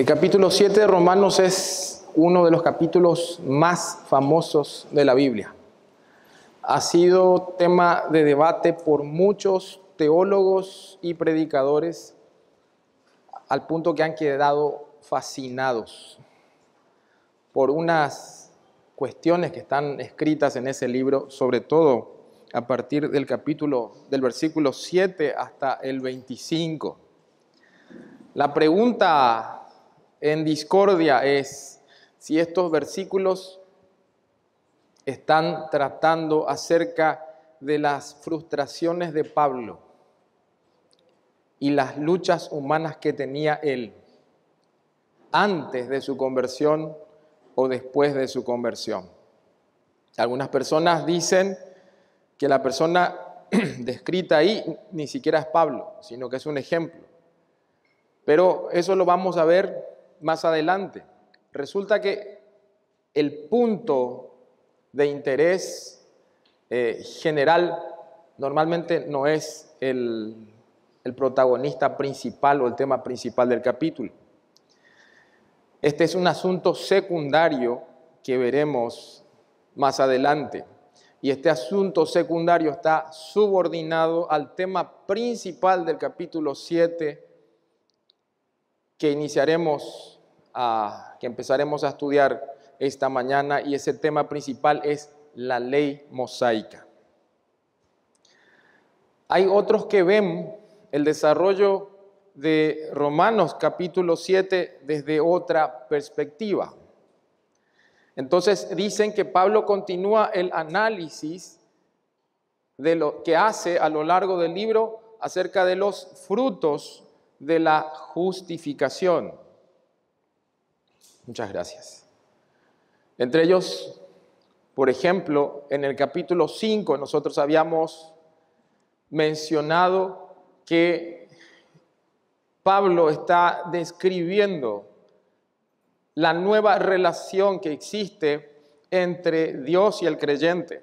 El capítulo 7 de Romanos es uno de los capítulos más famosos de la Biblia. Ha sido tema de debate por muchos teólogos y predicadores, al punto que han quedado fascinados por unas cuestiones que están escritas en ese libro, sobre todo a partir del versículo 7 hasta el 25. La pregunta en discordia es si estos versículos están tratando acerca de las frustraciones de Pablo y las luchas humanas que tenía él antes de su conversión o después de su conversión. Algunas personas dicen que la persona descrita ahí ni siquiera es Pablo, sino que es un ejemplo. Pero eso lo vamos a ver más adelante. Resulta que el punto de interés general normalmente no es el protagonista principal o el tema principal del capítulo. Este es un asunto secundario que veremos más adelante. Y este asunto secundario está subordinado al tema principal del capítulo 7 que empezaremos a estudiar esta mañana, y ese tema principal es la ley mosaica. Hay otros que ven el desarrollo de Romanos capítulo 7 desde otra perspectiva. Entonces dicen que Pablo continúa el análisis de lo que hace a lo largo del libro acerca de los frutos de la justificación. Muchas gracias. Entre ellos, por ejemplo, en el capítulo 5 nosotros habíamos mencionado que Pablo está describiendo la nueva relación que existe entre Dios y el creyente.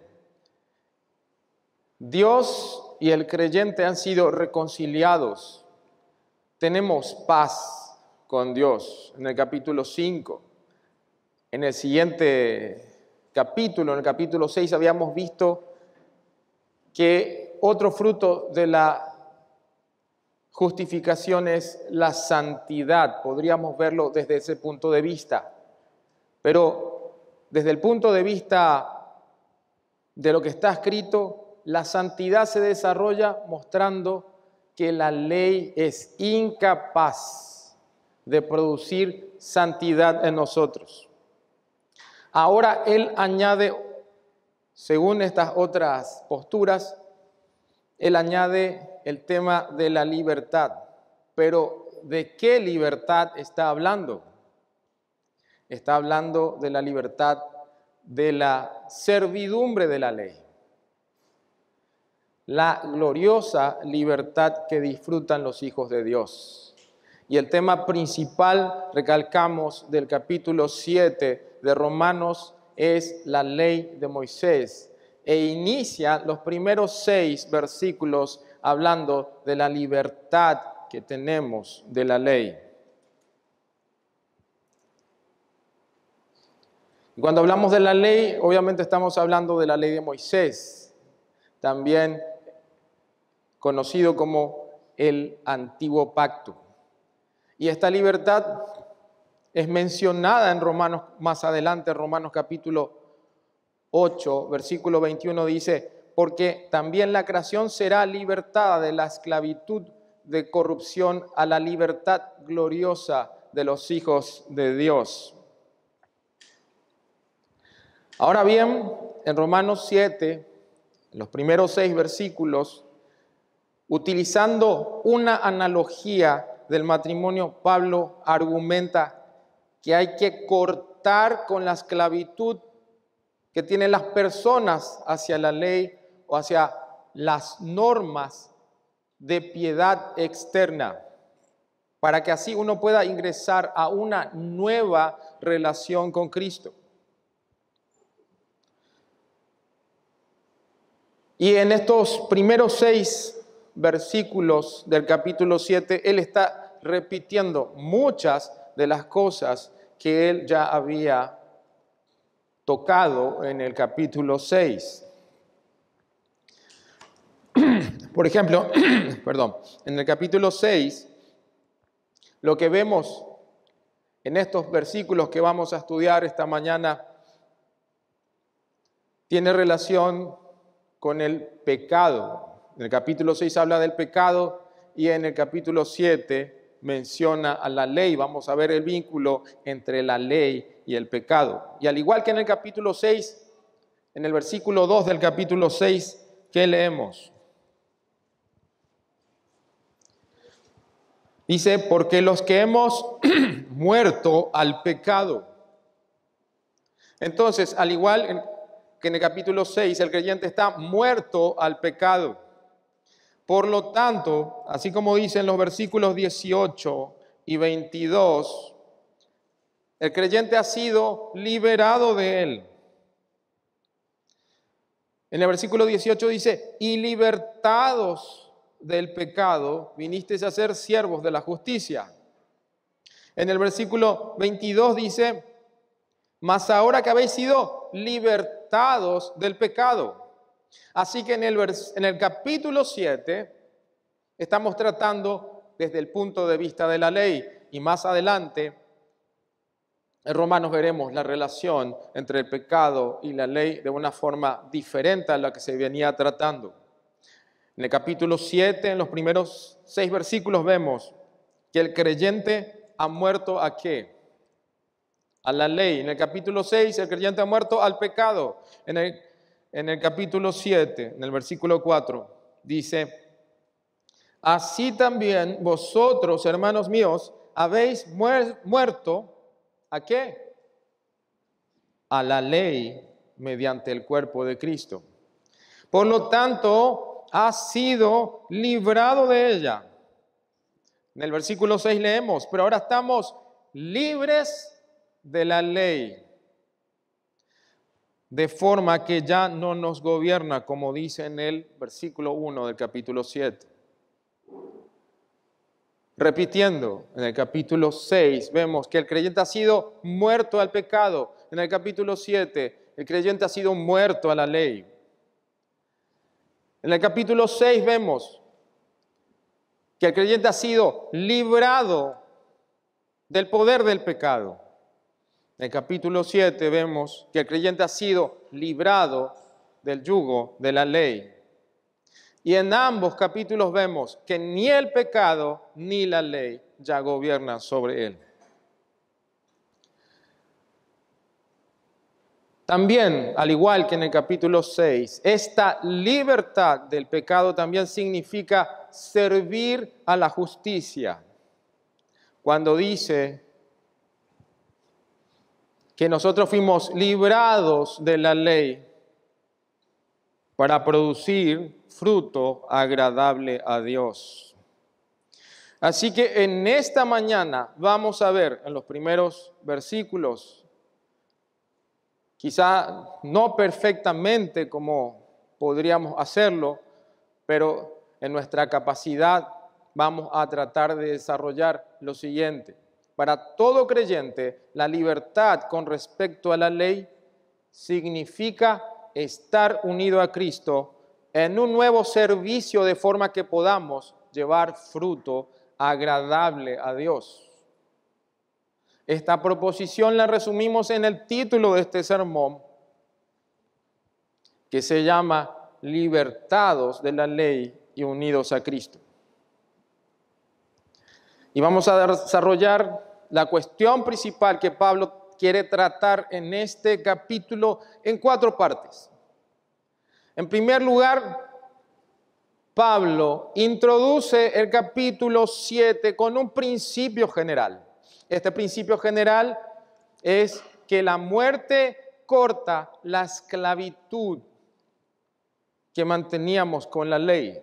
Dios y el creyente han sido reconciliados. Tenemos paz con Dios en el capítulo 5. En el siguiente capítulo, en el capítulo 6, habíamos visto que otro fruto de la justificación es la santidad. Podríamos verlo desde ese punto de vista. Pero desde el punto de vista de lo que está escrito, la santidad se desarrolla mostrando que la ley es incapaz de producir santidad en nosotros. Ahora él añade, según estas otras posturas, él añade el tema de la libertad. Pero ¿de qué libertad está hablando? Está hablando de la libertad de la servidumbre de la ley. La gloriosa libertad que disfrutan los hijos de Dios. Y el tema principal, recalcamos, del capítulo 7 de Romanos es la ley de Moisés. E inicia los primeros 6 versículos hablando de la libertad que tenemos de la ley. Cuando hablamos de la ley, obviamente estamos hablando de la ley de Moisés, también conocido como el Antiguo Pacto. Y esta libertad es mencionada en Romanos, más adelante, Romanos capítulo 8, versículo 21 dice: porque también la creación será libertada de la esclavitud de corrupción a la libertad gloriosa de los hijos de Dios. Ahora bien, en Romanos 7, en los primeros 6 versículos, utilizando una analogía del matrimonio, Pablo argumenta que hay que cortar con la esclavitud que tienen las personas hacia la ley o hacia las normas de piedad externa, para que así uno pueda ingresar a una nueva relación con Cristo. Y en estos primeros 6 versículos del capítulo 7, él está repitiendo muchas de las cosas que él ya había tocado en el capítulo 6. Por ejemplo, en el capítulo 6, lo que vemos en estos versículos que vamos a estudiar esta mañana tiene relación con el pecado. En el capítulo 6 habla del pecado y en el capítulo 7 menciona a la ley. Vamos a ver el vínculo entre la ley y el pecado. Y al igual que en el capítulo 6, en el versículo 2 del capítulo 6, ¿qué leemos? Dice, porque los que hemos muerto al pecado. Entonces, al igual que en el capítulo 6, el creyente está muerto al pecado. Por lo tanto, así como dicen los versículos 18 y 22, el creyente ha sido liberado de él. En el versículo 18 dice, y libertados del pecado, vinisteis a ser siervos de la justicia. En el versículo 22 dice, mas ahora que habéis sido libertados del pecado. Así que en el capítulo 7 estamos tratando desde el punto de vista de la ley y más adelante en Romanos veremos la relación entre el pecado y la ley de una forma diferente a la que se venía tratando. En el capítulo 7, en los primeros 6 versículos vemos que el creyente ha muerto ¿a qué? A la ley. En el capítulo 6 el creyente ha muerto al pecado. En el capítulo 7, en el versículo 4, dice, así también vosotros, hermanos míos, habéis muerto, ¿a qué? A la ley mediante el cuerpo de Cristo. Por lo tanto, has sido librado de ella. En el versículo 6 leemos, pero ahora estamos libres de la ley, de forma que ya no nos gobierna, como dice en el versículo 1 del capítulo 7. Repitiendo, en el capítulo 6 vemos que el creyente ha sido muerto al pecado. En el capítulo 7, el creyente ha sido muerto a la ley. En el capítulo 6 vemos que el creyente ha sido librado del poder del pecado. En el capítulo 7 vemos que el creyente ha sido librado del yugo de la ley. Y en ambos capítulos vemos que ni el pecado ni la ley ya gobiernan sobre él. También, al igual que en el capítulo 6, esta libertad del pecado también significa servir a la justicia. Cuando dice que nosotros fuimos librados de la ley para producir fruto agradable a Dios. Así que en esta mañana vamos a ver en los primeros versículos, quizá no perfectamente como podríamos hacerlo, pero en nuestra capacidad vamos a tratar de desarrollar lo siguiente. Para todo creyente, la libertad con respecto a la ley significa estar unido a Cristo en un nuevo servicio de forma que podamos llevar fruto agradable a Dios. Esta proposición la resumimos en el título de este sermón, que se llama Libertados de la ley y unidos a Cristo. Y vamos a desarrollar la cuestión principal que Pablo quiere tratar en este capítulo en 4 partes. En primer lugar, Pablo introduce el capítulo 7 con un principio general. Este principio general es que la muerte corta la esclavitud que manteníamos con la ley.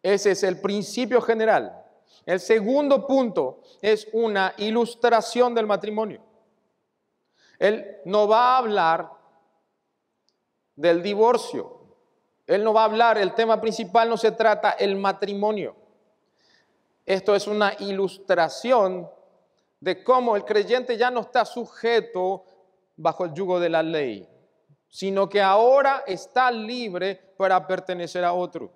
Ese es el principio general. El segundo punto es una ilustración del matrimonio. Él no va a hablar del divorcio. Él no va a hablar, el tema principal no se trata el matrimonio. Esto es una ilustración de cómo el creyente ya no está sujeto bajo el yugo de la ley, sino que ahora está libre para pertenecer a otro.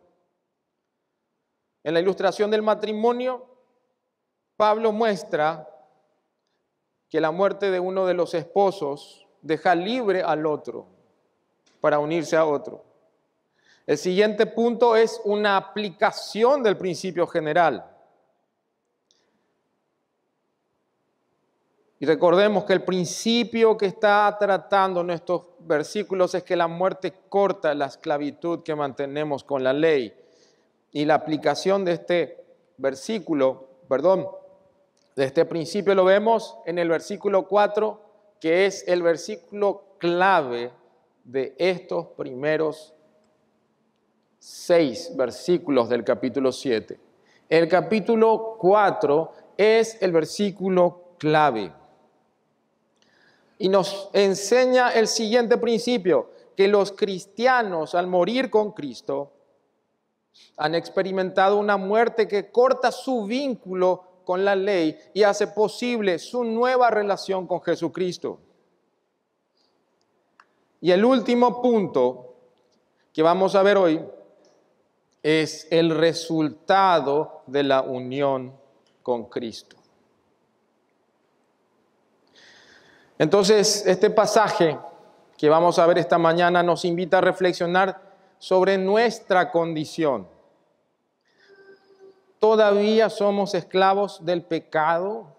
En la ilustración del matrimonio, Pablo muestra que la muerte de uno de los esposos deja libre al otro para unirse a otro. El siguiente punto es una aplicación del principio general. Y recordemos que el principio que está tratando en estos versículos es que la muerte corta la esclavitud que mantenemos con la ley. Y la aplicación de este versículo, de este principio lo vemos en el versículo 4, que es el versículo clave de estos primeros 6 versículos del capítulo 7. El capítulo 4 es el versículo clave. Y nos enseña el siguiente principio, que los cristianos al morir con Cristo han experimentado una muerte que corta su vínculo con la ley y hace posible su nueva relación con Jesucristo. Y el último punto que vamos a ver hoy es el resultado de la unión con Cristo. Entonces, este pasaje que vamos a ver esta mañana nos invita a reflexionar sobre nuestra condición. Todavía somos esclavos del pecado,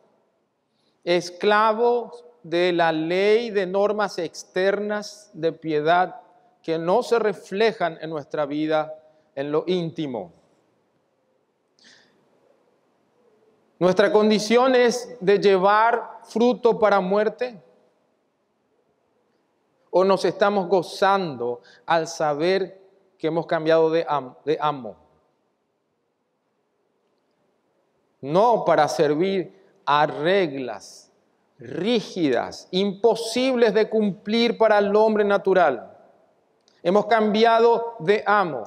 esclavos de la ley, de normas externas de piedad que no se reflejan en nuestra vida, en lo íntimo. Nuestra condición es de llevar fruto para muerte. ¿O nos estamos gozando al saber que hemos cambiado de amo? No para servir a reglas rígidas, imposibles de cumplir para el hombre natural. Hemos cambiado de amo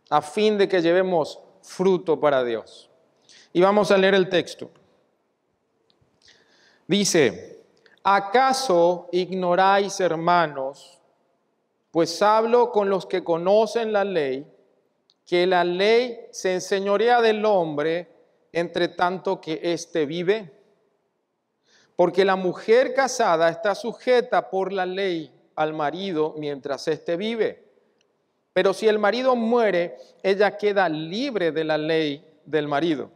a fin de que llevemos fruto para Dios. Y vamos a leer el texto. Dice: ¿acaso ignoráis, hermanos, pues hablo con los que conocen la ley, que la ley se enseñorea del hombre entre tanto que éste vive? Porque la mujer casada está sujeta por la ley al marido mientras éste vive. Pero si el marido muere, ella queda libre de la ley del marido.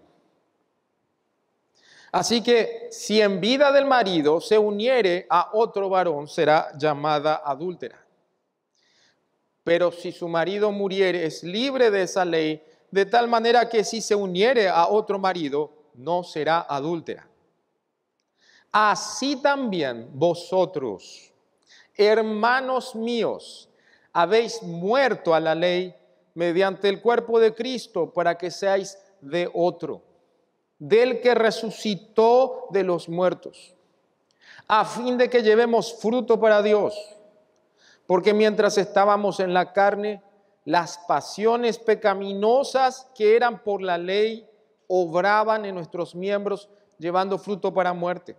Así que si en vida del marido se uniere a otro varón, será llamada adúltera. Pero si su marido muriere, es libre de esa ley, de tal manera que si se uniere a otro marido, no será adúltera. Así también vosotros, hermanos míos, habéis muerto a la ley mediante el cuerpo de Cristo para que seáis de otro, del que resucitó de los muertos, a fin de que llevemos fruto para Dios. Porque mientras estábamos en la carne, las pasiones pecaminosas que eran por la ley obraban en nuestros miembros, llevando fruto para muerte.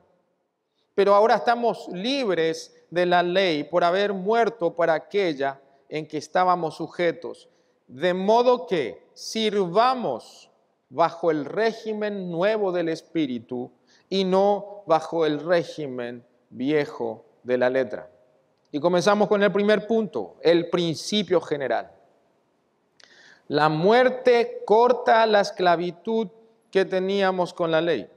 Pero ahora estamos libres de la ley por haber muerto para aquella en que estábamos sujetos, de modo que sirvamos bajo el régimen nuevo del Espíritu y no bajo el régimen viejo de la letra. Y comenzamos con el primer punto, el principio general. La muerte corta la esclavitud que teníamos con la ley.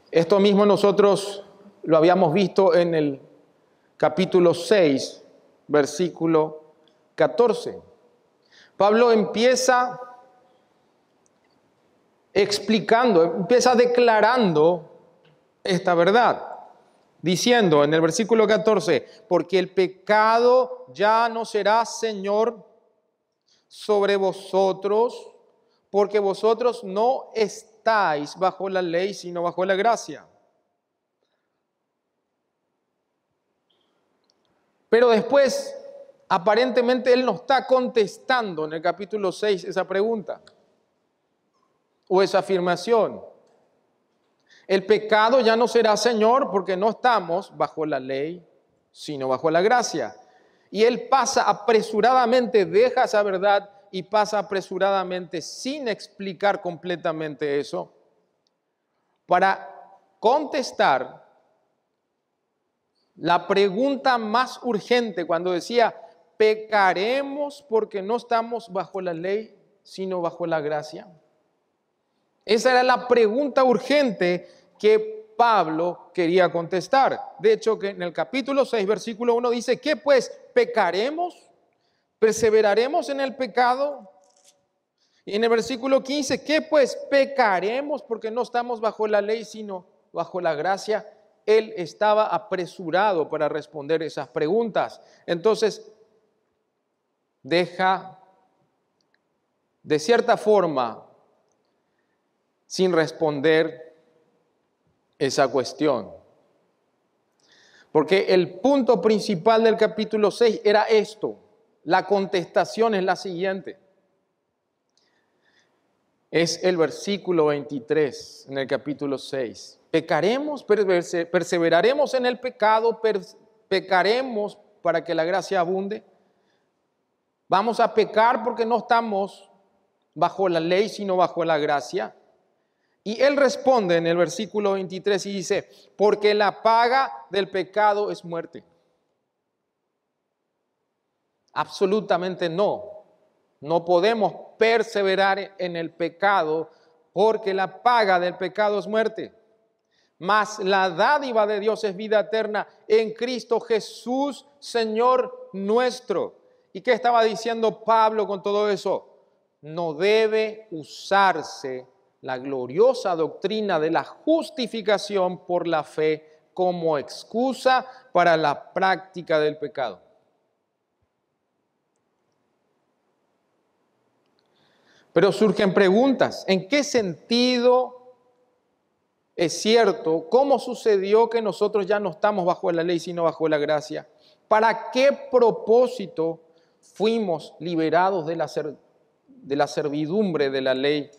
Esto mismo nosotros lo habíamos visto en el capítulo 6, versículo 14. Pablo empieza explicando, empieza declarando esta verdad, diciendo en el versículo 14, porque el pecado ya no será Señor sobre vosotros, porque vosotros no estáis bajo la ley, sino bajo la gracia. Pero después Aparentemente él no está contestando en el capítulo 6 esa pregunta o esa afirmación. El pecado ya no será Señor porque no estamos bajo la ley, sino bajo la gracia. Y él pasa apresuradamente, deja esa verdad y pasa apresuradamente sin explicar completamente eso para contestar la pregunta más urgente cuando decía, ¿pecaremos porque no estamos bajo la ley, sino bajo la gracia? Esa era la pregunta urgente que Pablo quería contestar. De hecho, que en el capítulo 6, versículo 1 dice, ¿qué pues? ¿Pecaremos? ¿Perseveraremos en el pecado? Y en el versículo 15, ¿qué pues? ¿Pecaremos porque no estamos bajo la ley, sino bajo la gracia? Él estaba apresurado para responder esas preguntas. Entonces, deja de cierta forma sin responder esa cuestión. Porque el punto principal del capítulo 6 era esto. La contestación es la siguiente. Es el versículo 23 en el capítulo 6. ¿Pecaremos? ¿Perseveraremos en el pecado? ¿Pecaremos para que la gracia abunde? ¿Vamos a pecar porque no estamos bajo la ley, sino bajo la gracia? Y él responde en el versículo 23 y dice, porque la paga del pecado es muerte. Absolutamente no. No podemos perseverar en el pecado porque la paga del pecado es muerte. Mas la dádiva de Dios es vida eterna en Cristo Jesús, Señor nuestro. ¿Y qué estaba diciendo Pablo con todo eso? No debe usarse la gloriosa doctrina de la justificación por la fe como excusa para la práctica del pecado. Pero surgen preguntas. ¿En qué sentido es cierto? ¿Cómo sucedió que nosotros ya no estamos bajo la ley, sino bajo la gracia? ¿Para qué propósito fuimos liberados de la servidumbre de la ley?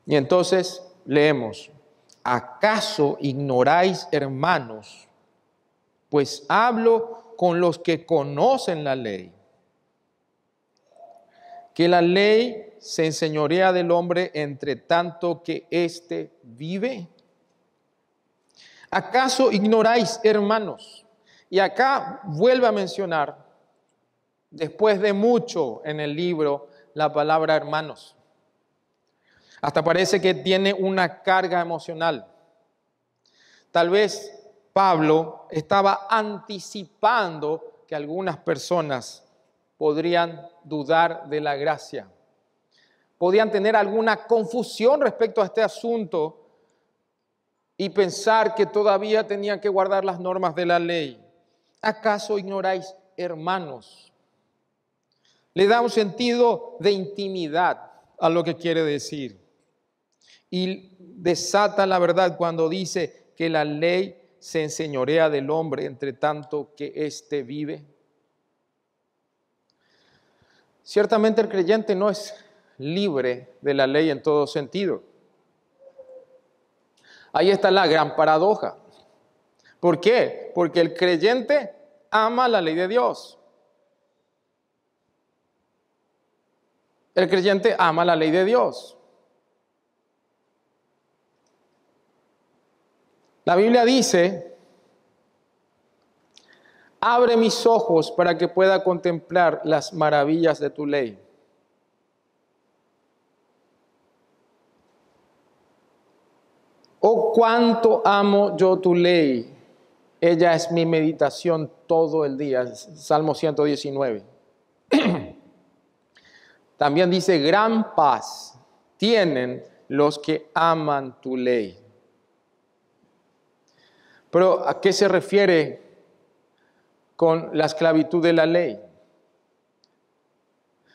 Y entonces leemos, ¿acaso ignoráis, hermanos? Pues hablo con los que conocen la ley, que la ley se enseñorea del hombre entre tanto que éste vive. ¿Acaso ignoráis, hermanos? Y acá vuelve a mencionar, después de mucho en el libro, la palabra hermanos. Hasta parece que tiene una carga emocional. Tal vez Pablo estaba anticipando que algunas personas podrían dudar de la gracia. Podían tener alguna confusión respecto a este asunto y pensar que todavía tenían que guardar las normas de la ley. ¿Acaso ignoráis, hermanos? Le da un sentido de intimidad a lo que quiere decir. Y desata la verdad cuando dice que la ley se enseñorea del hombre entre tanto que éste vive. Ciertamente el creyente no es libre de la ley en todo sentido. Ahí está la gran paradoja. ¿Por qué? Porque el creyente ama la ley de Dios. El creyente ama la ley de Dios. La Biblia dice, abre mis ojos para que pueda contemplar las maravillas de tu ley. Oh, cuánto amo yo tu ley. Ella es mi meditación todo el día. Salmo 119. También dice, gran paz tienen los que aman tu ley. Pero ¿a qué se refiere con la esclavitud de la ley?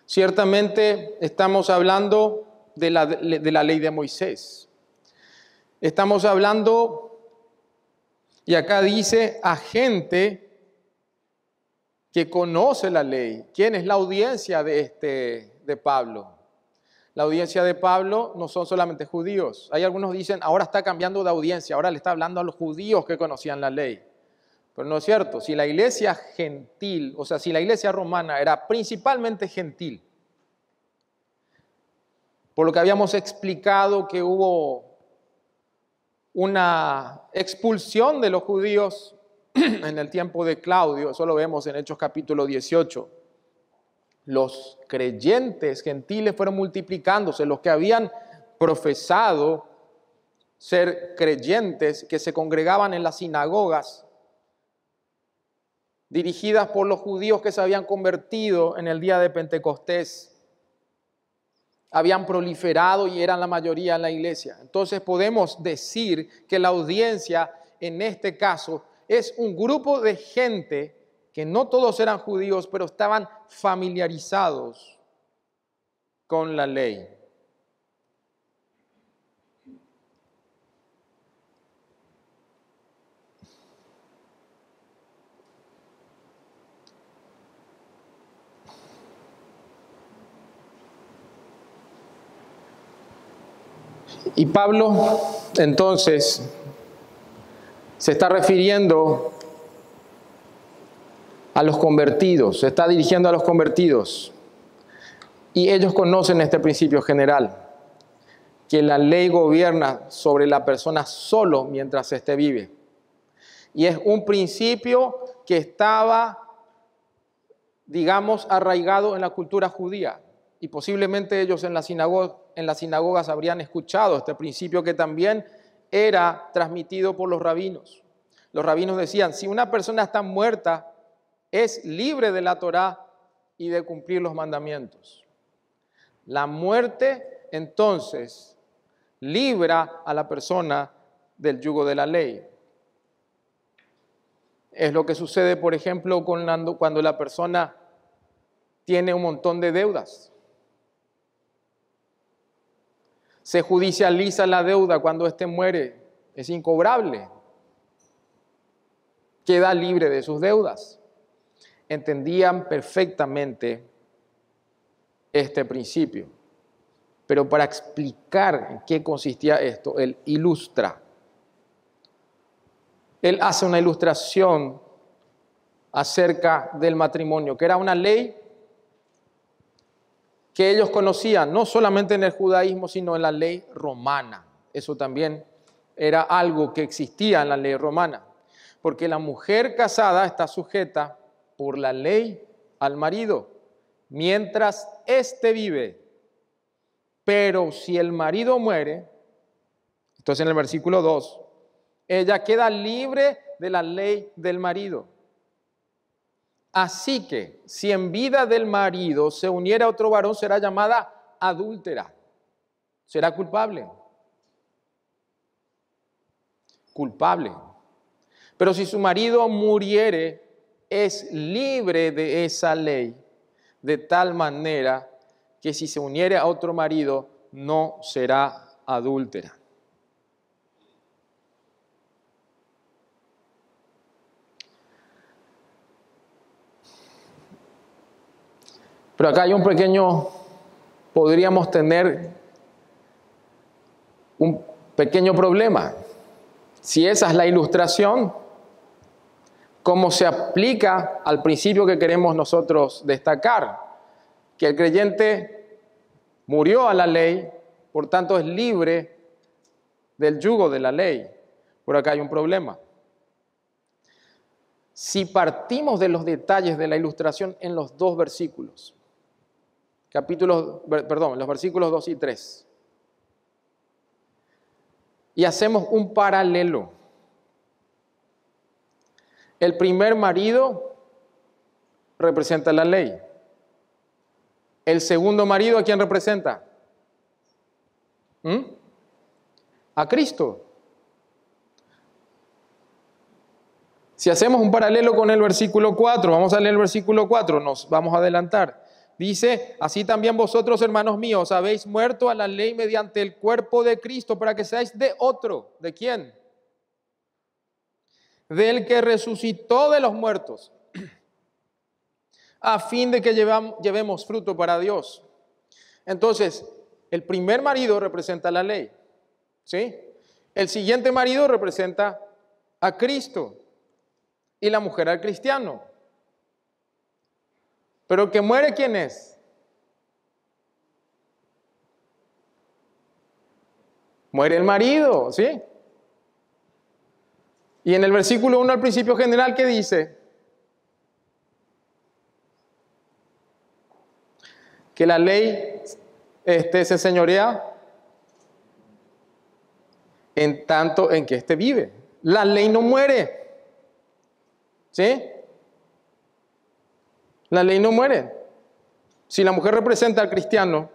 Ciertamente estamos hablando de la ley de Moisés. Estamos hablando, y acá dice, a gente que conoce la ley. ¿Quién es la audiencia de Pablo? La audiencia de Pablo no son solamente judíos. Hay algunos que dicen, ahora está cambiando de audiencia, ahora le está hablando a los judíos que conocían la ley. Pero no es cierto. Si la iglesia gentil, o sea, si la iglesia romana era principalmente gentil, por lo que habíamos explicado que hubo una expulsión de los judíos en el tiempo de Claudio, eso lo vemos en Hechos capítulo 18. Los creyentes gentiles fueron multiplicándose, los que habían profesado ser creyentes, que se congregaban en las sinagogas, dirigidas por los judíos que se habían convertido en el día de Pentecostés, habían proliferado y eran la mayoría en la iglesia. Entonces podemos decir que la audiencia en este caso es un grupo de gente que no todos eran judíos, pero estaban familiarizados con la ley. Y Pablo, entonces, se está refiriendo a los convertidos, se está dirigiendo a los convertidos. Y ellos conocen este principio general, que la ley gobierna sobre la persona solo mientras éste vive. Y es un principio que estaba, digamos, arraigado en la cultura judía. Y posiblemente ellos en las sinagogas habrían escuchado este principio que también era transmitido por los rabinos. Los rabinos decían, si una persona está muerta, es libre de la Torá y de cumplir los mandamientos. La muerte, entonces, libra a la persona del yugo de la ley. Es lo que sucede, por ejemplo, cuando la persona tiene un montón de deudas. Se judicializa la deuda cuando éste muere, es incobrable. Queda libre de sus deudas. Entendían perfectamente este principio. Pero para explicar en qué consistía esto, él ilustra. Él hace una ilustración acerca del matrimonio, que era una ley que ellos conocían, no solamente en el judaísmo, sino en la ley romana. Eso también era algo que existía en la ley romana, porque la mujer casada está sujeta por la ley al marido, mientras éste vive. Pero si el marido muere, entonces en el versículo 2, ella queda libre de la ley del marido. Así que, si en vida del marido se uniera a otro varón, será llamada adúltera. Será culpable. Culpable. Pero si su marido muriere, es libre de esa ley, de tal manera que si se uniere a otro marido, no será adúltera. Pero acá hay podríamos tener un pequeño problema. Si esa es la ilustración, ¿cómo se aplica al principio que queremos nosotros destacar? Que el creyente murió a la ley, por tanto es libre del yugo de la ley. Por acá hay un problema. Si partimos de los detalles de la ilustración en los dos versículos, los versículos 2 y 3, y hacemos un paralelo. El primer marido representa la ley. El segundo marido, ¿a quién representa? A Cristo. Si hacemos un paralelo con el versículo 4, vamos a leer el versículo 4, nos vamos a adelantar. Dice, así también vosotros, hermanos míos, habéis muerto a la ley mediante el cuerpo de Cristo para que seáis de otro. ¿De quién? Del que resucitó de los muertos a fin de que llevemos fruto para Dios. Entonces, el primer marido representa la ley, ¿sí? El siguiente marido representa a Cristo y la mujer al cristiano. Pero el que muere, ¿quién es? Muere el marido, ¿sí? Y en el versículo 1 al principio general, ¿qué dice? Que la ley se señorea en tanto en que éste vive. La ley no muere, ¿sí? La ley no muere. Si la mujer representa al cristiano,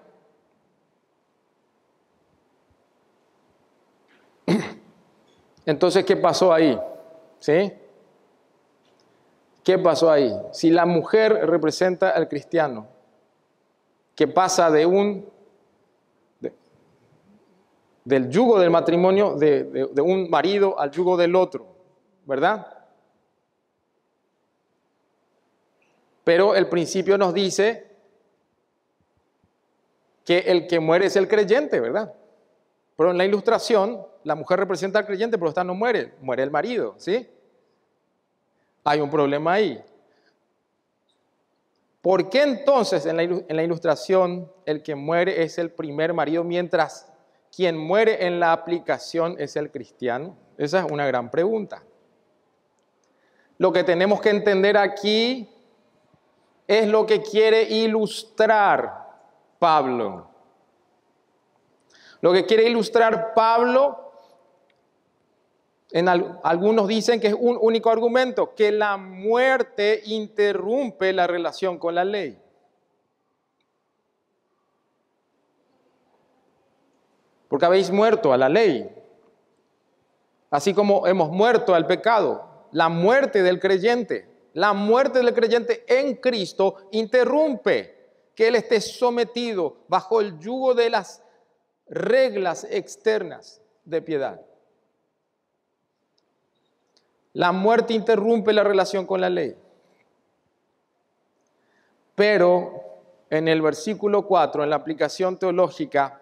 entonces, ¿qué pasó ahí? ¿Sí? ¿Qué pasó ahí? Si la mujer representa al cristiano, que pasa del yugo del matrimonio de un marido al yugo del otro, ¿verdad? Pero el principio nos dice que el que muere es el creyente, ¿verdad? Pero en la ilustración, la mujer representa al creyente, pero esta no muere, muere el marido, ¿sí? Hay un problema ahí. ¿Por qué entonces en la ilustración el que muere es el primer marido, mientras quien muere en la aplicación es el cristiano? Esa es una gran pregunta. Lo que tenemos que entender aquí es lo que quiere ilustrar Pablo. Lo que quiere ilustrar Pablo, algunos dicen que es un único argumento, que la muerte interrumpe la relación con la ley. Porque habéis muerto a la ley, así como hemos muerto al pecado. La muerte del creyente en Cristo interrumpe que él esté sometido bajo el yugo de las reglas externas de piedad. La muerte interrumpe la relación con la ley. Pero en el versículo 4, en la aplicación teológica,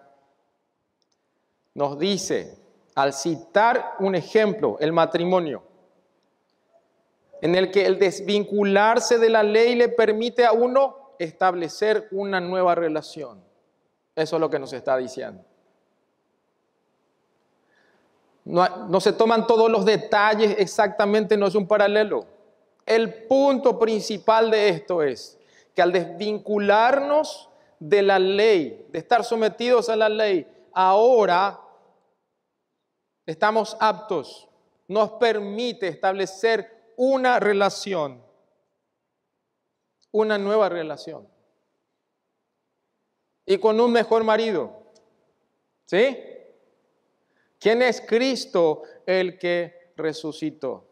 nos dice, al citar un ejemplo, el matrimonio, en el que el desvincularse de la ley le permite a uno establecer una nueva relación. Eso es lo que nos está diciendo. No se toman todos los detalles exactamente, no es un paralelo. El punto principal de esto es que al desvincularnos de la ley, de estar sometidos a la ley, ahora estamos aptos, nos permite establecer una relación, una nueva relación. Y con un mejor marido, ¿sí? ¿Quién es Cristo el que resucitó?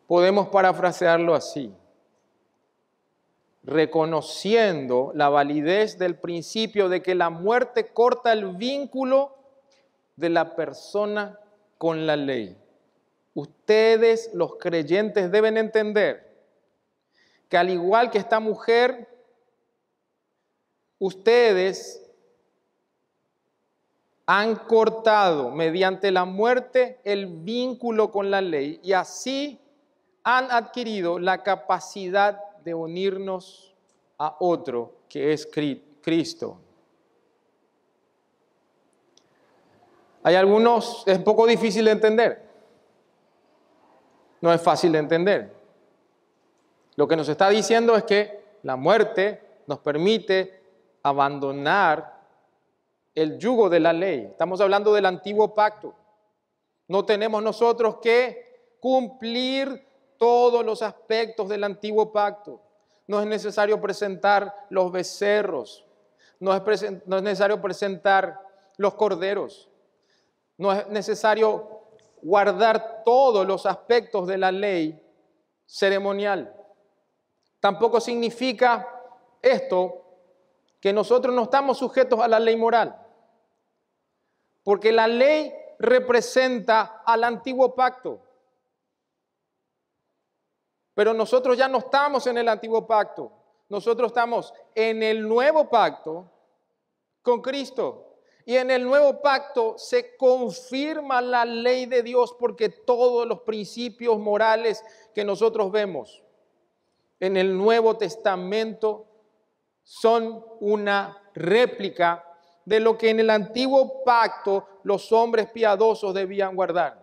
Podemos parafrasearlo así: reconociendo la validez del principio de que la muerte corta el vínculo de la persona con la ley. Ustedes, los creyentes, deben entender que al igual que esta mujer, ustedes han cortado mediante la muerte el vínculo con la ley y así han adquirido la capacidad de unirnos a otro que es Cristo. Hay algunos, es un poco difícil de entender. No es fácil de entender. Lo que nos está diciendo es que la muerte nos permite abandonar el yugo de la ley. Estamos hablando del antiguo pacto. No tenemos nosotros que cumplir todos los aspectos del antiguo pacto. No es necesario presentar los becerros. No es necesario presentar los corderos. No es necesario guardar todos los aspectos de la ley ceremonial. Tampoco significa esto que nosotros no estamos sujetos a la ley moral. Porque la ley representa al antiguo pacto. Pero nosotros ya no estamos en el antiguo pacto. Nosotros estamos en el nuevo pacto con Cristo. Y en el nuevo pacto se confirma la ley de Dios, porque todos los principios morales que nosotros vemos en el Nuevo Testamento son una réplica de lo que en el antiguo pacto los hombres piadosos debían guardar.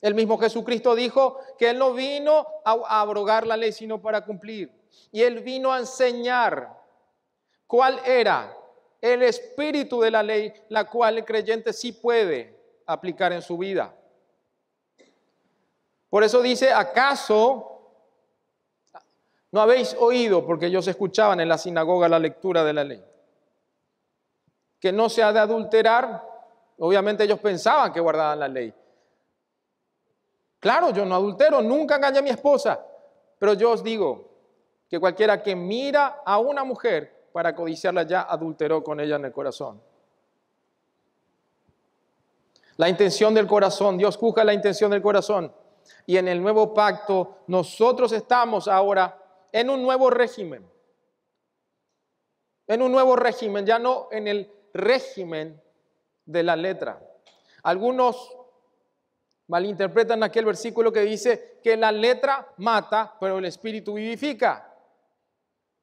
El mismo Jesucristo dijo que Él no vino a abrogar la ley, sino para cumplir. Y Él vino a enseñar cuál era el espíritu de la ley, la cual el creyente sí puede aplicar en su vida. Por eso dice, ¿acaso no habéis oído? Porque ellos escuchaban en la sinagoga la lectura de la ley, que no se ha de adulterar. Obviamente ellos pensaban que guardaban la ley. Claro, yo no adultero, nunca engañé a mi esposa. Pero yo os digo que cualquiera que mira a una mujer para codiciarla ya adulteró con ella en el corazón. La intención del corazón, Dios juzga la intención del corazón. Y en el nuevo pacto nosotros estamos ahora en un nuevo régimen. En un nuevo régimen, ya no en el régimen de la letra. Algunos malinterpretan aquel versículo que dice que la letra mata, pero el espíritu vivifica.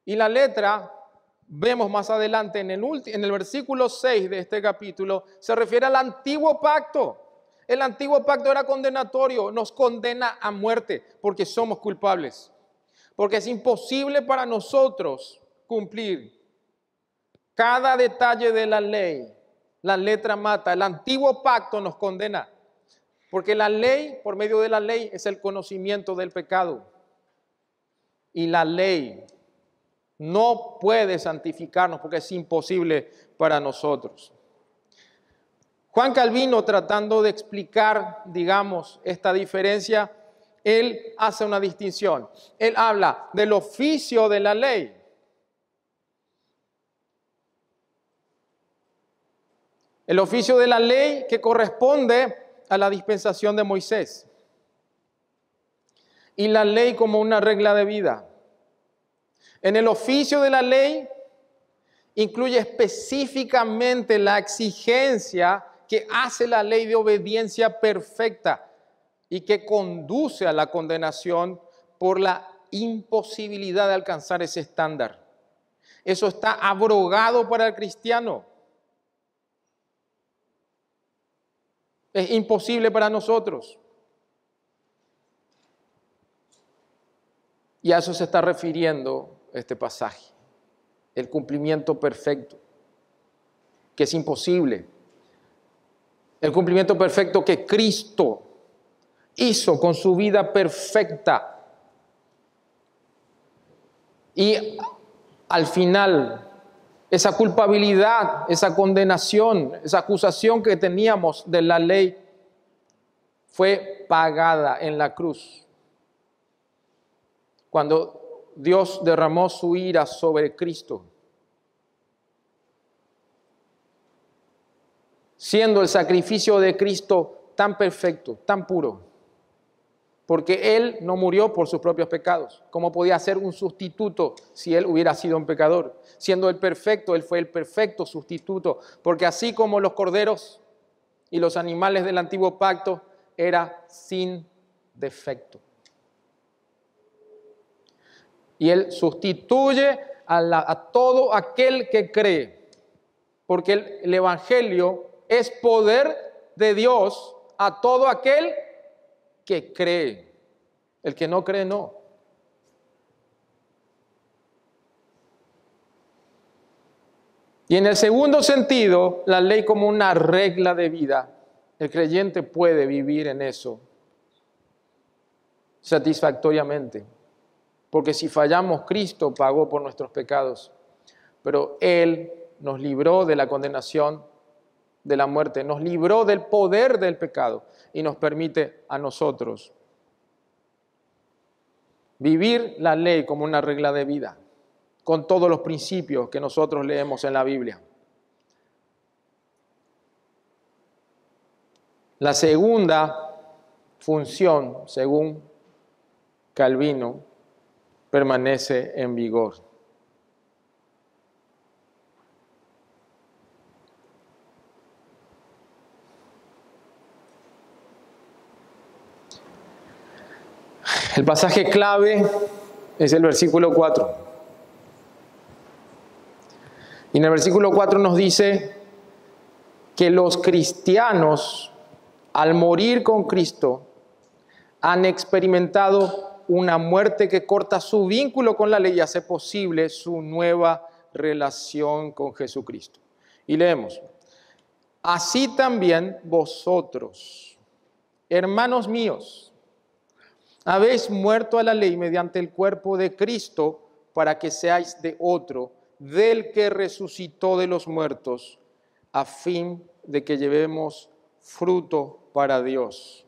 Y la letra, vemos más adelante en el versículo 6 de este capítulo, se refiere al antiguo pacto. El antiguo pacto era condenatorio, nos condena a muerte porque somos culpables. Porque es imposible para nosotros cumplir cada detalle de la ley. La letra mata, el antiguo pacto nos condena. Porque la ley, por medio de la ley, es el conocimiento del pecado. Y la ley no puede santificarnos porque es imposible para nosotros. Juan Calvino, tratando de explicar, digamos, esta diferencia, él hace una distinción. Él habla del oficio de la ley. El oficio de la ley que corresponde a la dispensación de Moisés. Y la ley como una regla de vida. En el oficio de la ley incluye específicamente la exigencia que hace la ley de obediencia perfecta y que conduce a la condenación por la imposibilidad de alcanzar ese estándar. Eso está abrogado para el cristiano. Es imposible para nosotros. Y a eso se está refiriendo este pasaje. El cumplimiento perfecto, que es imposible. El cumplimiento perfecto que Cristo hizo con su vida perfecta. Y al final, esa culpabilidad, esa condenación, esa acusación que teníamos de la ley fue pagada en la cruz. Cuando Dios derramó su ira sobre Cristo, siendo el sacrificio de Cristo tan perfecto, tan puro, porque Él no murió por sus propios pecados. ¿Cómo podía ser un sustituto si Él hubiera sido un pecador? Siendo el perfecto, Él fue el perfecto sustituto, porque así como los corderos y los animales del antiguo pacto, era sin defecto. Y Él sustituye a todo aquel que cree, porque el Evangelio es poder de Dios a todo aquel que cree. El que no cree, no. Y en el segundo sentido, la ley como una regla de vida. El creyente puede vivir en eso satisfactoriamente. Porque si fallamos, Cristo pagó por nuestros pecados. Pero Él nos libró de la condenación, de la muerte, nos libró del poder del pecado y nos permite a nosotros vivir la ley como una regla de vida, con todos los principios que nosotros leemos en la Biblia. La segunda función, según Calvino permanece en vigor. El pasaje clave es el versículo 4. Y en el versículo 4 nos dice que los cristianos, al morir con Cristo, han experimentado una muerte que corta su vínculo con la ley y hace posible su nueva relación con Jesucristo. Y leemos: así también vosotros, hermanos míos, habéis muerto a la ley mediante el cuerpo de Cristo, para que seáis de otro, del que resucitó de los muertos, a fin de que llevemos fruto para Dios.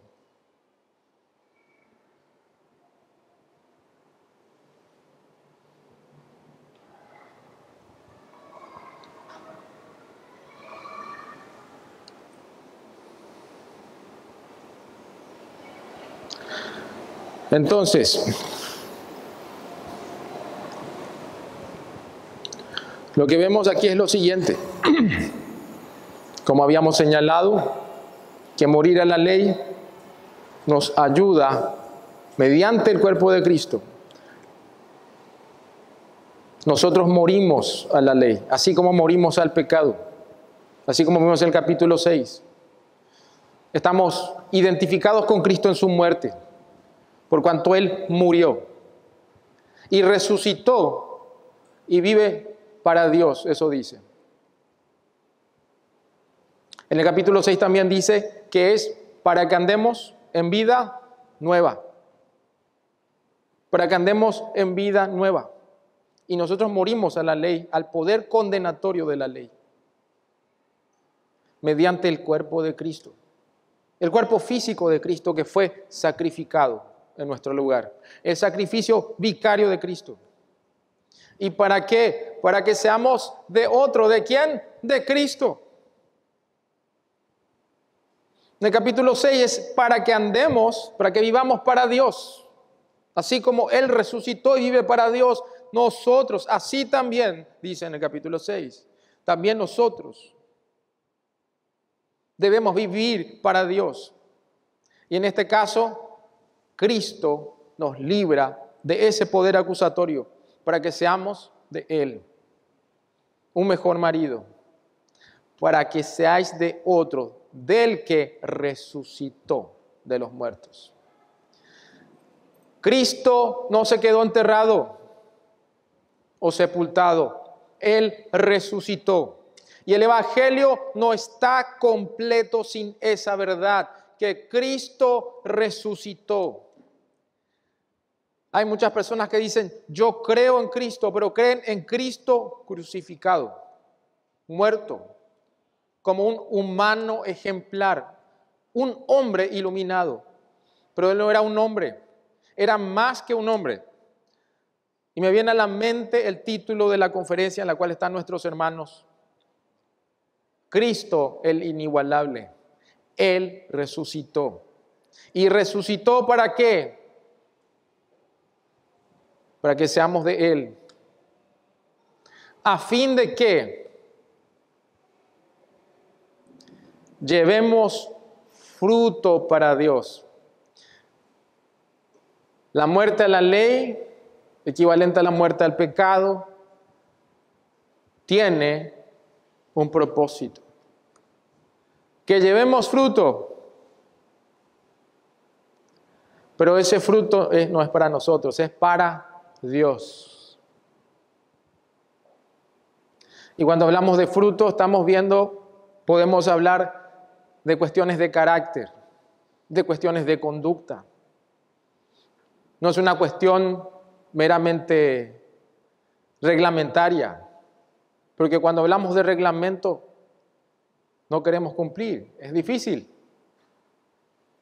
Entonces, lo que vemos aquí es lo siguiente. Como habíamos señalado, que morir a la ley nos ayuda mediante el cuerpo de Cristo. Nosotros morimos a la ley, así como morimos al pecado, así como vimos en el capítulo 6. Estamos identificados con Cristo en su muerte, por cuanto Él murió y resucitó y vive para Dios, eso dice. En el capítulo 6 también dice que es para que andemos en vida nueva. Para que andemos en vida nueva. Y nosotros morimos a la ley, al poder condenatorio de la ley, mediante el cuerpo de Cristo. El cuerpo físico de Cristo que fue sacrificado en nuestro lugar. El sacrificio vicario de Cristo. ¿Y para qué? Para que seamos de otro. ¿De quién? De Cristo. En el capítulo 6 es para que andemos, para que vivamos para Dios. Así como Él resucitó y vive para Dios, nosotros, así también, dice en el capítulo 6, también nosotros debemos vivir para Dios. Y en este caso, Cristo nos libra de ese poder acusatorio para que seamos de Él. Un mejor marido, para que seáis de otro, del que resucitó de los muertos. Cristo no se quedó enterrado o sepultado. Él resucitó. Y el Evangelio no está completo sin esa verdad, que Cristo resucitó. Hay muchas personas que dicen, yo creo en Cristo, pero creen en Cristo crucificado, muerto, como un humano ejemplar, un hombre iluminado. Pero Él no era un hombre, era más que un hombre. Y me viene a la mente el título de la conferencia en la cual están nuestros hermanos. Cristo, el inigualable. Él resucitó. ¿Y resucitó para qué? Para que seamos de Él. ¿A fin de qué? Llevemos fruto para Dios. La muerte a la ley, equivalente a la muerte al pecado, tiene un propósito. Que llevemos fruto. Pero ese fruto no es para nosotros, es para Dios. Y cuando hablamos de fruto, estamos viendo, podemos hablar de cuestiones de carácter, de cuestiones de conducta. No es una cuestión meramente reglamentaria, porque cuando hablamos de reglamento no queremos cumplir, es difícil.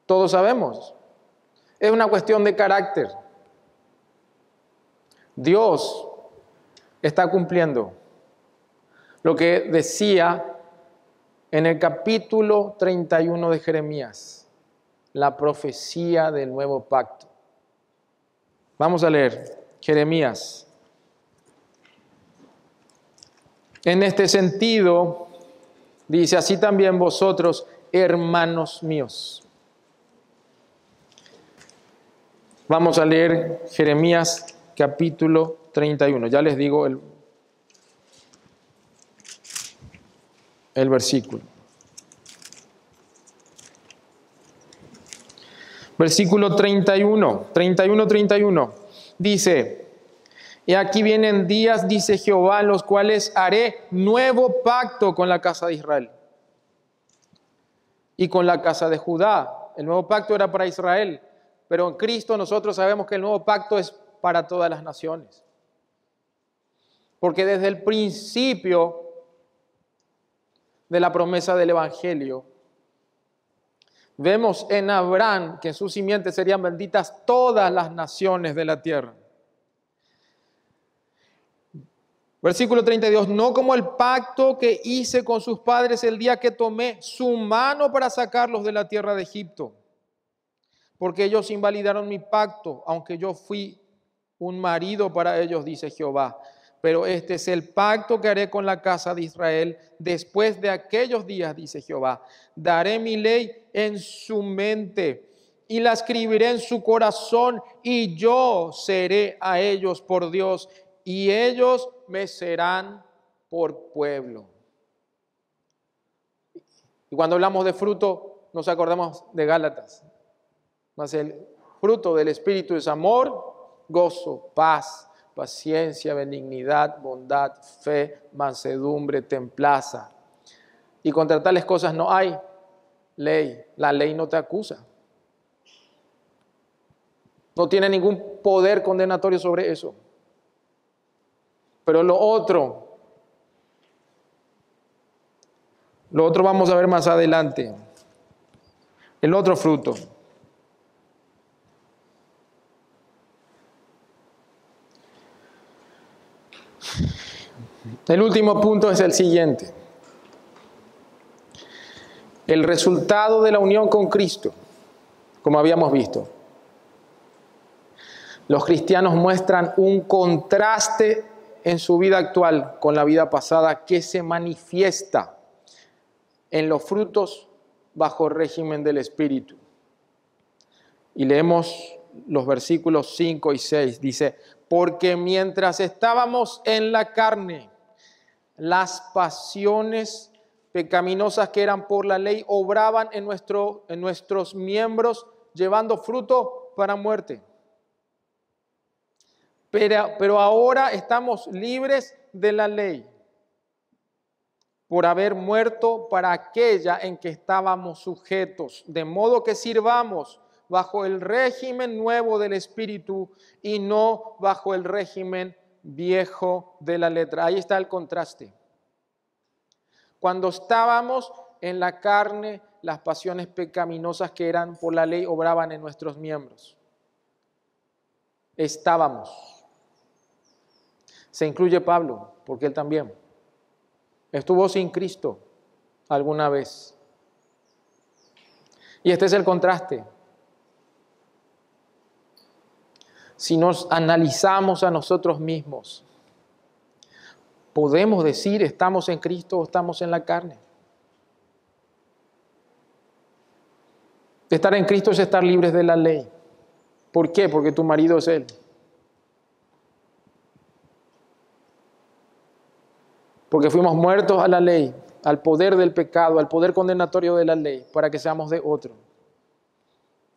Todos sabemos. Es una cuestión de carácter. Dios está cumpliendo lo que decía en el capítulo 31 de Jeremías, la profecía del nuevo pacto. Vamos a leer Jeremías. En este sentido, dice, así también vosotros, hermanos míos. Vamos a leer Jeremías capítulo 31. Ya les digo el versículo. Versículo 31, 31. Dice, y aquí vienen días, dice Jehová, en los cuales haré nuevo pacto con la casa de Israel y con la casa de Judá. El nuevo pacto era para Israel, pero en Cristo nosotros sabemos que el nuevo pacto es para todas las naciones. Porque desde el principio de la promesa del Evangelio, vemos en Abraham que en su simiente serían benditas todas las naciones de la tierra. Versículo 32, no como el pacto que hice con sus padres el día que tomé su mano para sacarlos de la tierra de Egipto, porque ellos invalidaron mi pacto, aunque yo fui un marido para ellos, dice Jehová. Pero este es el pacto que haré con la casa de Israel después de aquellos días, dice Jehová. Daré mi ley en su mente y la escribiré en su corazón, y yo seré a ellos por Dios, y ellos me serán por pueblo. Y cuando hablamos de fruto, nos acordamos de Gálatas. Mas el fruto del Espíritu es amor, gozo, paz, paciencia, benignidad, bondad, fe, mansedumbre, templanza. Y contra tales cosas no hay ley. La ley no te acusa. No tiene ningún poder condenatorio sobre eso. Pero lo otro vamos a ver más adelante. El otro fruto. El último punto es el siguiente. El resultado de la unión con Cristo, como habíamos visto. Los cristianos muestran un contraste en su vida actual con la vida pasada que se manifiesta en los frutos bajo el régimen del Espíritu. Y leemos los versículos 5 y 6. Dice, porque mientras estábamos en la carne, las pasiones pecaminosas que eran por la ley obraban en nuestros miembros, llevando fruto para muerte. Pero ahora estamos libres de la ley, por haber muerto para aquella en que estábamos sujetos, de modo que sirvamos bajo el régimen nuevo del Espíritu y no bajo el régimen viejo de la letra. Ahí está el contraste. Cuando estábamos en la carne, las pasiones pecaminosas que eran por la ley obraban en nuestros miembros. Estábamos. Se incluye Pablo, porque él también estuvo sin Cristo alguna vez. Y este es el contraste. Si nos analizamos a nosotros mismos, podemos decir, ¿estamos en Cristo o estamos en la carne? Estar en Cristo es estar libres de la ley. ¿Por qué? Porque tu marido es Él. Porque fuimos muertos a la ley, al poder del pecado, al poder condenatorio de la ley, para que seamos de otro.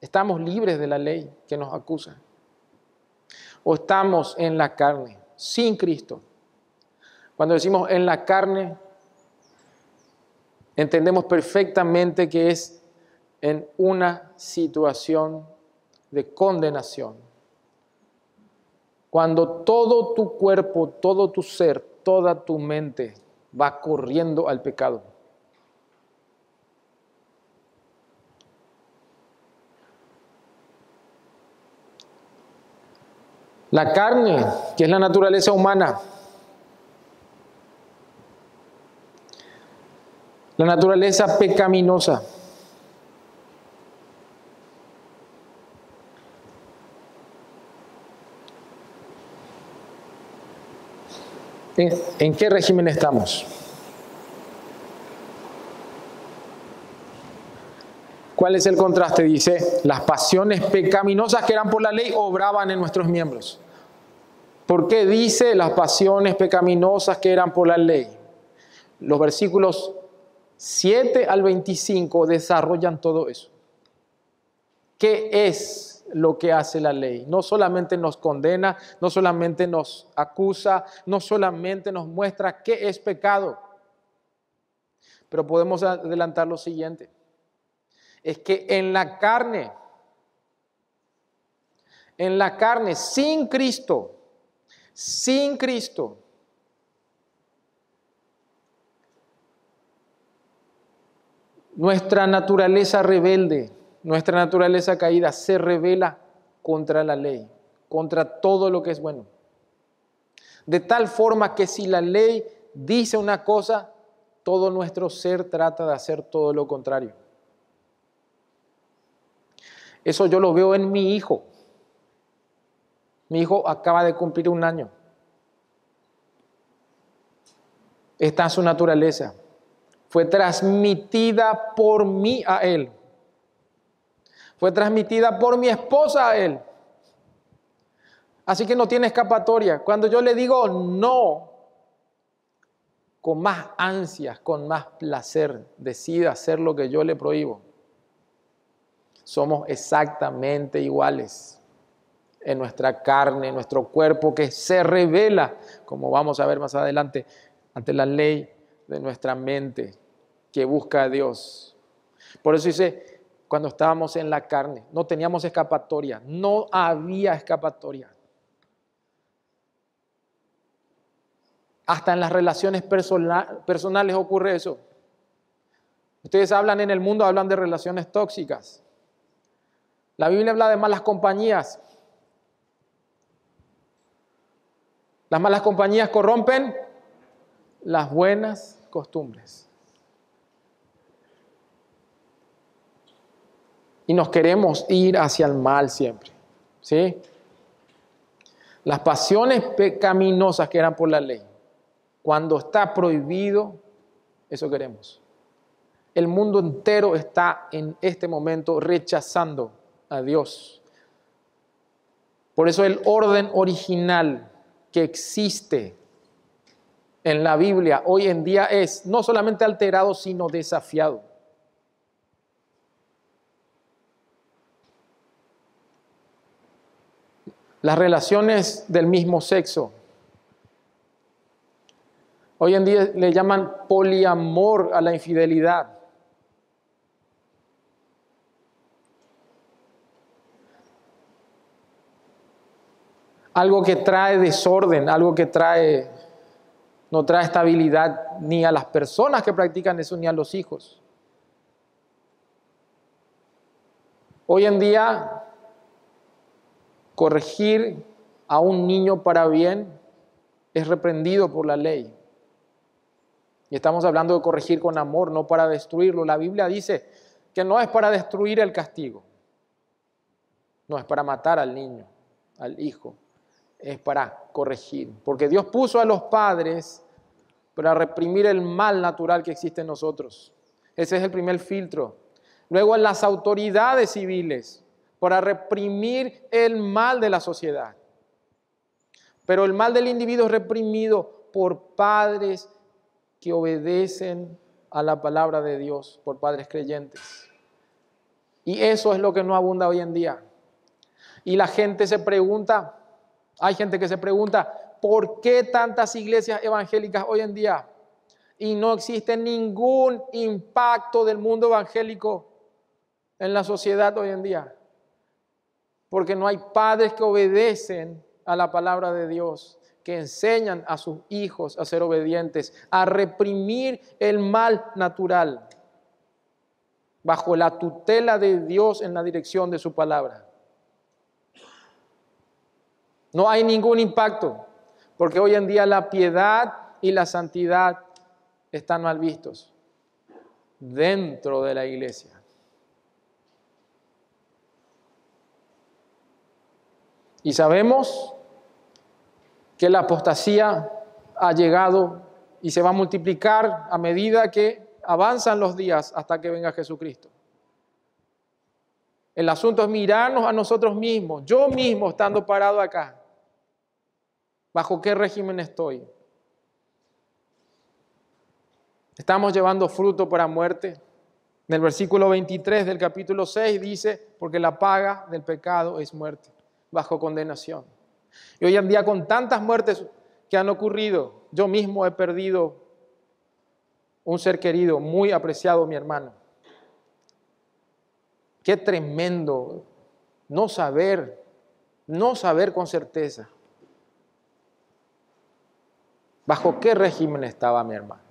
Estamos libres de la ley que nos acusa. O estamos en la carne, sin Cristo. Cuando decimos en la carne, entendemos perfectamente que es en una situación de condenación. Cuando todo tu cuerpo, todo tu ser, toda tu mente va corriendo al pecado. La carne, que es la naturaleza humana, la naturaleza pecaminosa, ¿En qué régimen estamos? ¿Cuál es el contraste? Dice, las pasiones pecaminosas que eran por la ley obraban en nuestros miembros. ¿Por qué dice las pasiones pecaminosas que eran por la ley? Los versículos 7 al 25 desarrollan todo eso. ¿Qué es lo que hace la ley? No solamente nos condena, no solamente nos acusa, no solamente nos muestra qué es pecado. Pero podemos adelantar lo siguiente. Es que en la carne, sin Cristo, nuestra naturaleza rebelde, nuestra naturaleza caída se rebela contra la ley, contra todo lo que es bueno. De tal forma que si la ley dice una cosa, todo nuestro ser trata de hacer todo lo contrario. Eso yo lo veo en mi hijo. Mi hijo acaba de cumplir 1 año. Esta es su naturaleza. Fue transmitida por mí a él. Fue transmitida por mi esposa a él. Así que no tiene escapatoria. Cuando yo le digo no, con más ansias, con más placer, decide hacer lo que yo le prohíbo. Somos exactamente iguales en nuestra carne, en nuestro cuerpo, que se revela, como vamos a ver más adelante, ante la ley de nuestra mente que busca a Dios. Por eso dice, cuando estábamos en la carne, no teníamos escapatoria, no había escapatoria. Hasta en las relaciones personales ocurre eso. Ustedes hablan en el mundo, hablan de relaciones tóxicas. La Biblia habla de malas compañías. Las malas compañías corrompen las buenas costumbres. Y nos queremos ir hacia el mal siempre, ¿sí? Las pasiones pecaminosas que eran por la ley, cuando está prohibido, eso queremos. El mundo entero está en este momento rechazando a Dios. Por eso el orden original que existe en la Biblia hoy en día es no solamente alterado, sino desafiado. Las relaciones del mismo sexo. Hoy en día le llaman poliamor a la infidelidad. Algo que trae desorden, algo que no trae estabilidad ni a las personas que practican eso, ni a los hijos. Hoy en día, corregir a un niño para bien es reprendido por la ley. Y estamos hablando de corregir con amor, no para destruirlo. La Biblia dice que no es para destruir el castigo, no es para matar al niño, al hijo. Es para corregir, porque Dios puso a los padres para reprimir el mal natural que existe en nosotros. Ese es el primer filtro. Luego en las autoridades civiles, para reprimir el mal de la sociedad. Pero el mal del individuo es reprimido por padres que obedecen a la palabra de Dios, por padres creyentes. Y eso es lo que no abunda hoy en día. Y la gente se pregunta, hay gente que se pregunta, ¿por qué tantas iglesias evangélicas hoy en día? Y no existe ningún impacto del mundo evangélico en la sociedad hoy en día. Porque no hay padres que obedecen a la palabra de Dios, que enseñan a sus hijos a ser obedientes, a reprimir el mal natural, bajo la tutela de Dios en la dirección de su palabra. No hay ningún impacto, porque hoy en día la piedad y la santidad están mal vistos dentro de la iglesia. Y sabemos que la apostasía ha llegado y se va a multiplicar a medida que avanzan los días hasta que venga Jesucristo. El asunto es mirarnos a nosotros mismos, yo mismo estando parado acá. ¿Bajo qué régimen estoy? ¿Estamos llevando fruto para muerte? En el versículo 23 del capítulo 6 dice, porque la paga del pecado es muerte, bajo condenación. Y hoy en día con tantas muertes que han ocurrido, yo mismo he perdido un ser querido, muy apreciado, mi hermano. Qué tremendo no saber con certeza bajo qué régimen estaba mi hermano.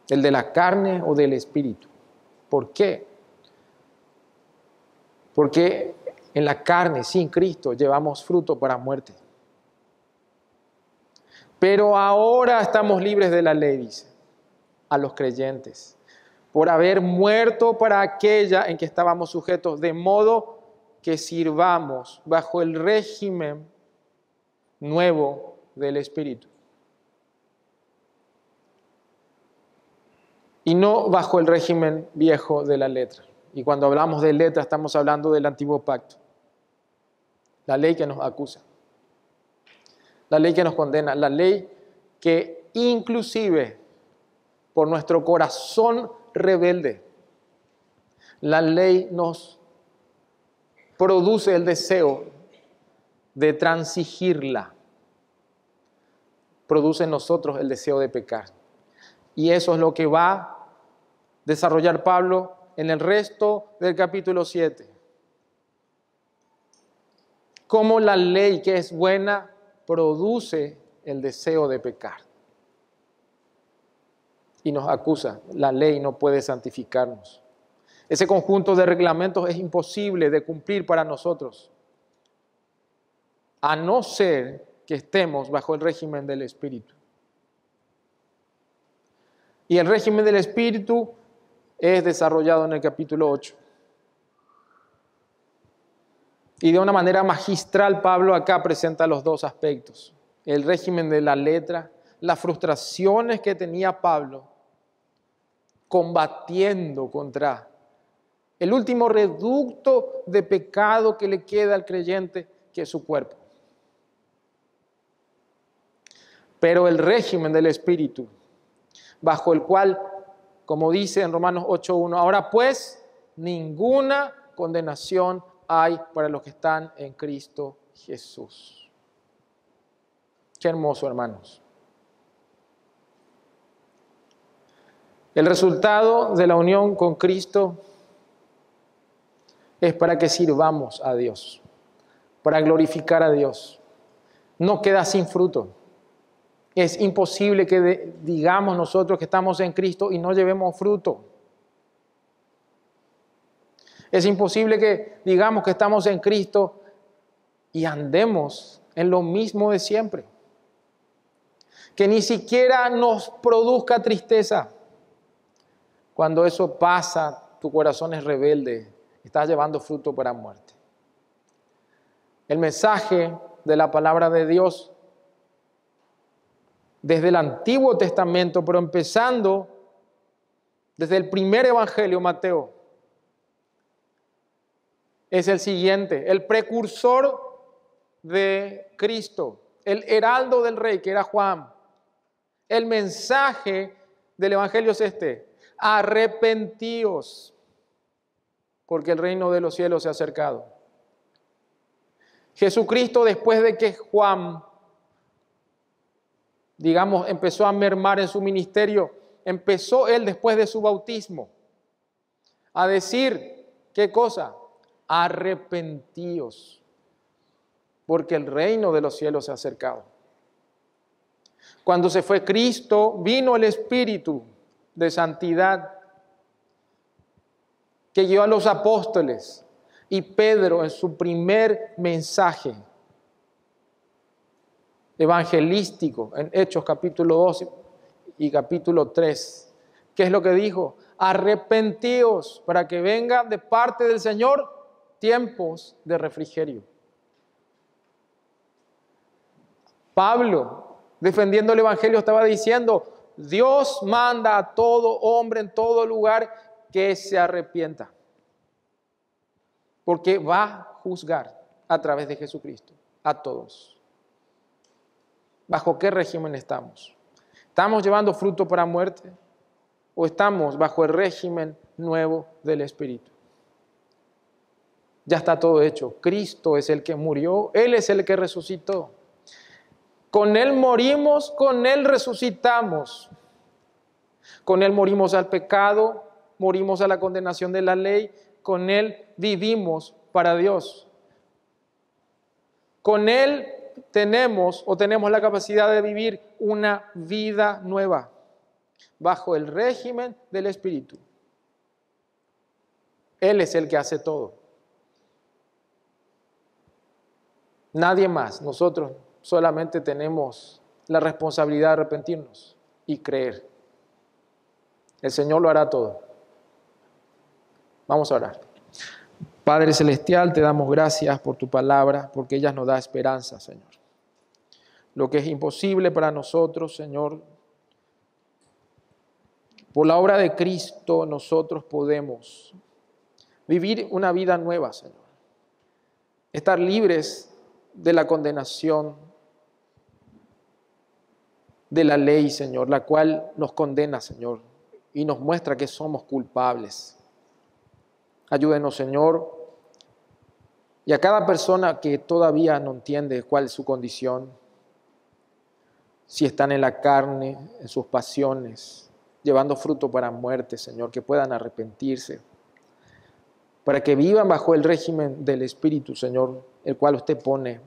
¿El de la carne o del espíritu? ¿Por qué? Porque en la carne, sin Cristo, llevamos fruto para muerte. Pero ahora estamos libres de la ley, dice, a los creyentes, por haber muerto para aquella en que estábamos sujetos, de modo que sirvamos bajo el régimen nuevo del Espíritu. Y no bajo el régimen viejo de la letra. Y cuando hablamos de letra estamos hablando del antiguo pacto. La ley que nos acusa. La ley que nos condena. La ley que inclusive por nuestro corazón rebelde, la ley nos produce el deseo de transigirla. Produce en nosotros el deseo de pecar. Y eso es lo que va a desarrollar Pablo en el resto del capítulo 7. Cómo la ley que es buena produce el deseo de pecar. Y nos acusa, la ley no puede santificarnos. Ese conjunto de reglamentos es imposible de cumplir para nosotros, a no ser que estemos bajo el régimen del Espíritu. Y el régimen del Espíritu es desarrollado en el capítulo 8. Y de una manera magistral Pablo acá presenta los dos aspectos. El régimen de la letra, las frustraciones que tenía Pablo combatiendo contra el último reducto de pecado que le queda al creyente, que es su cuerpo. Pero el régimen del Espíritu, bajo el cual, como dice en Romanos 8:1, ahora pues ninguna condenación hay para los que están en Cristo Jesús. Qué hermoso, hermanos. El resultado de la unión con Cristo es para que sirvamos a Dios, para glorificar a Dios. No queda sin fruto. Es imposible que digamos nosotros que estamos en Cristo y no llevemos fruto. Es imposible que digamos que estamos en Cristo y andemos en lo mismo de siempre. Que ni siquiera nos produzca tristeza. Cuando eso pasa, tu corazón es rebelde, estás llevando fruto para muerte. El mensaje de la palabra de Dios desde el Antiguo Testamento, pero empezando desde el primer evangelio, Mateo, es el siguiente: el precursor de Cristo, el heraldo del rey, que era Juan. El mensaje del evangelio es este: arrepentíos, porque el reino de los cielos se ha acercado. Jesucristo, después de que Juan, empezó a mermar en su ministerio, empezó él después de su bautismo a decir, ¿qué cosa? Arrepentíos, porque el reino de los cielos se ha acercado. Cuando se fue Cristo, vino el Espíritu de santidad que guió a los apóstoles, y Pedro en su primer mensaje evangelístico en Hechos capítulo 2 y capítulo 3, ¿qué es lo que dijo? Arrepentíos para que vengan de parte del Señor tiempos de refrigerio. Pablo, defendiendo el Evangelio, estaba diciendo, Dios manda a todo hombre en todo lugar que se arrepienta, porque va a juzgar a través de Jesucristo a todos. ¿Bajo qué régimen estamos? ¿Estamos llevando fruto para muerte o estamos bajo el régimen nuevo del Espíritu? Ya está todo hecho. Cristo es el que murió, Él es el que resucitó. Con Él morimos, con Él resucitamos. Con Él morimos al pecado, morimos a la condenación de la ley, con Él vivimos para Dios. Con Él tenemos la capacidad de vivir una vida nueva, bajo el régimen del Espíritu. Él es el que hace todo. Nadie más. Nosotros solamente tenemos la responsabilidad de arrepentirnos y creer. El Señor lo hará todo. Vamos a orar. Padre Celestial, te damos gracias por tu palabra, porque ella nos da esperanza, Señor. Lo que es imposible para nosotros, Señor, por la obra de Cristo nosotros podemos vivir una vida nueva, Señor. Estar libres de la condenación de la ley, Señor, la cual nos condena, Señor, y nos muestra que somos culpables. Ayúdenos, Señor, y a cada persona que todavía no entiende cuál es su condición, si están en la carne, en sus pasiones, llevando fruto para muerte, Señor, que puedan arrepentirse, para que vivan bajo el régimen del Espíritu, Señor, el cual usted pone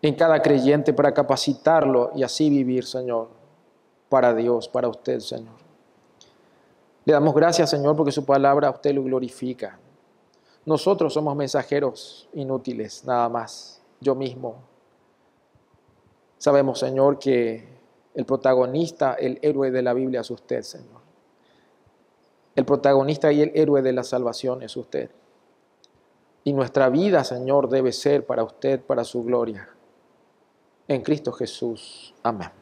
en cada creyente para capacitarlo y así vivir, Señor, para Dios, para usted, Señor. Le damos gracias, Señor, porque su palabra a usted lo glorifica. Nosotros somos mensajeros inútiles, nada más. Yo mismo. Sabemos, Señor, que el protagonista, el héroe de la Biblia es usted, Señor. El protagonista y el héroe de la salvación es usted. Y nuestra vida, Señor, debe ser para usted, para su gloria. En Cristo Jesús. Amén.